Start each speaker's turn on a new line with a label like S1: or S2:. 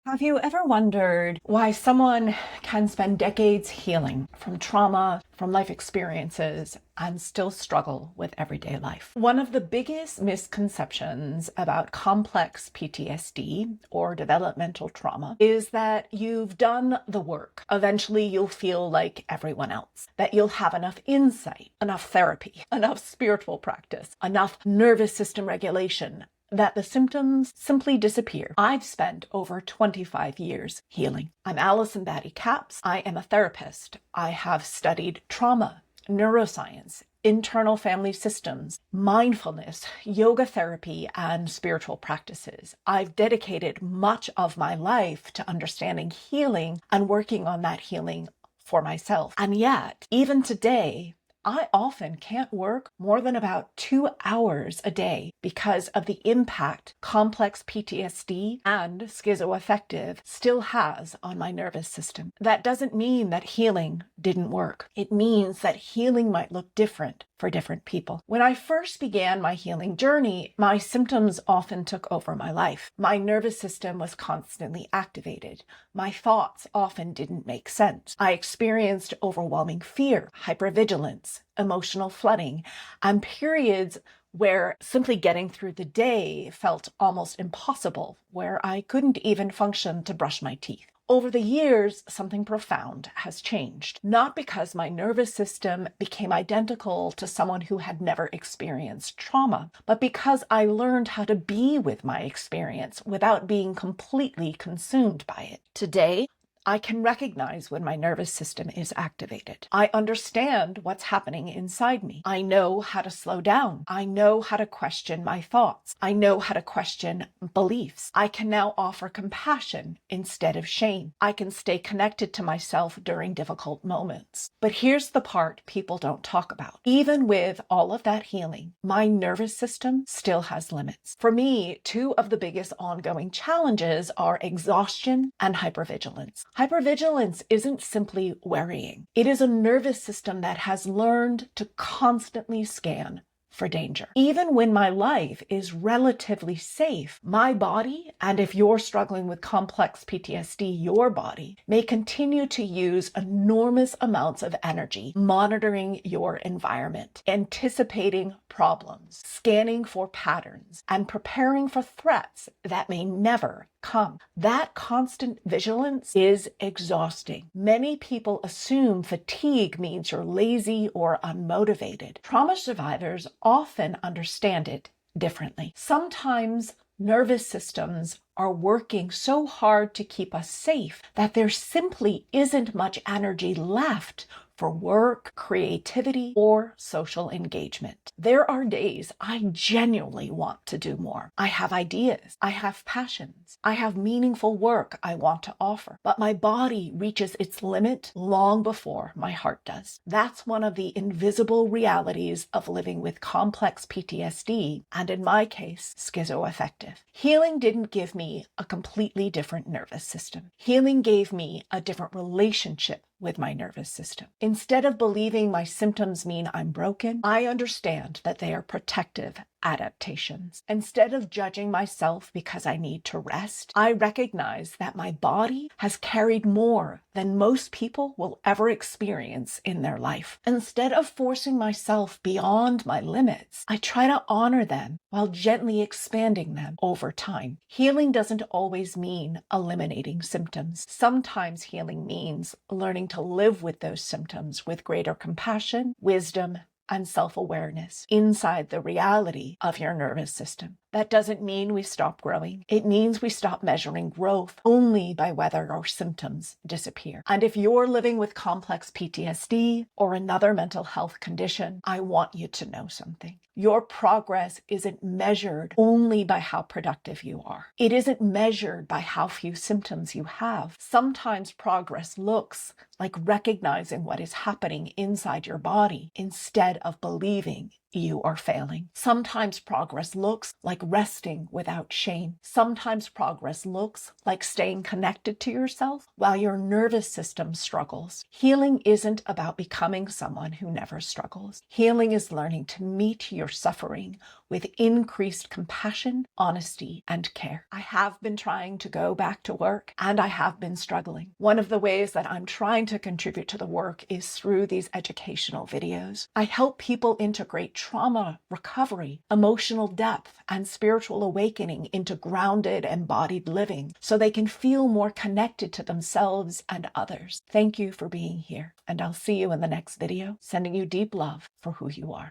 S1: Have you ever wondered why someone can spend decades healing from trauma, from life experiences, and still struggle with everyday life? One of the biggest misconceptions about complex PTSD or developmental trauma is that you've done the work. Eventually, you'll feel like everyone else, that you'll have enough insight, enough therapy, enough spiritual practice, enough nervous system regulation, that the symptoms simply disappear. I've spent over 25 years healing. I'm Alison Batty-Capps. I am a therapist. I have studied trauma, neuroscience, internal family systems, mindfulness, yoga therapy, and spiritual practices. I've dedicated much of my life to understanding healing and working on that healing for myself. And yet, even today, I often can't work more than about 2 hours a day because of the impact complex PTSD and schizoaffective still has on my nervous system. That doesn't mean that healing didn't work. It means that healing might look different for different people. When I first began my healing journey, my symptoms often took over my life. My nervous system was constantly activated. My thoughts often didn't make sense. I experienced overwhelming fear, hypervigilance, emotional flooding, and periods where simply getting through the day felt almost impossible, where I couldn't even function to brush my teeth. Over the years, something profound has changed, not because my nervous system became identical to someone who had never experienced trauma, but because I learned how to be with my experience without being completely consumed by it. Today, I can recognize when my nervous system is activated. I understand what's happening inside me. I know how to slow down. I know how to question my thoughts. I know how to question beliefs. I can now offer compassion instead of shame. I can stay connected to myself during difficult moments. But here's the part people don't talk about. Even with all of that healing, my nervous system still has limits. For me, two of the biggest ongoing challenges are exhaustion and hypervigilance. Hypervigilance isn't simply worrying. It is a nervous system that has learned to constantly scan for danger. Even when my life is relatively safe, my body, and if you're struggling with complex PTSD, your body may continue to use enormous amounts of energy monitoring your environment, anticipating problems, scanning for patterns, and preparing for threats that may never come. That constant vigilance is exhausting. Many people assume fatigue means you're lazy or unmotivated. Trauma survivors often understand it differently. Sometimes nervous systems are working so hard to keep us safe that there simply isn't much energy left for work, creativity, or social engagement. There are days I genuinely want to do more. I have ideas, I have passions, I have meaningful work I want to offer, but my body reaches its limit long before my heart does. That's one of the invisible realities of living with complex PTSD, and in my case, schizoaffective. Healing didn't give me a completely different nervous system. Healing gave me a different relationship with my nervous system. Instead of believing my symptoms mean I'm broken, I understand that they are protective adaptations. Instead of judging myself because I need to rest, I recognize that my body has carried more than most people will ever experience in their life. Instead of forcing myself beyond my limits, I try to honor them while gently expanding them over time. Healing doesn't always mean eliminating symptoms. Sometimes healing means learning to live with those symptoms with greater compassion, wisdom, and self-awareness inside the reality of your nervous system. That doesn't mean we stop growing. It means we stop measuring growth only by whether our symptoms disappear. And if you're living with complex PTSD or another mental health condition, I want you to know something. Your progress isn't measured only by how productive you are. It isn't measured by how few symptoms you have. Sometimes progress looks like recognizing what is happening inside your body instead of believing you are failing. Sometimes progress looks like resting without shame. Sometimes progress looks like staying connected to yourself while your nervous system struggles. Healing isn't about becoming someone who never struggles. Healing is learning to meet your suffering with increased compassion, honesty, and care. I have been trying to go back to work, and I have been struggling. One of the ways that I'm trying to contribute to the work is through these educational videos. I help people integrate trauma, recovery, emotional depth, and spiritual awakening into grounded, embodied living so they can feel more connected to themselves and others. Thank you for being here, and I'll see you in the next video, sending you deep love for who you are.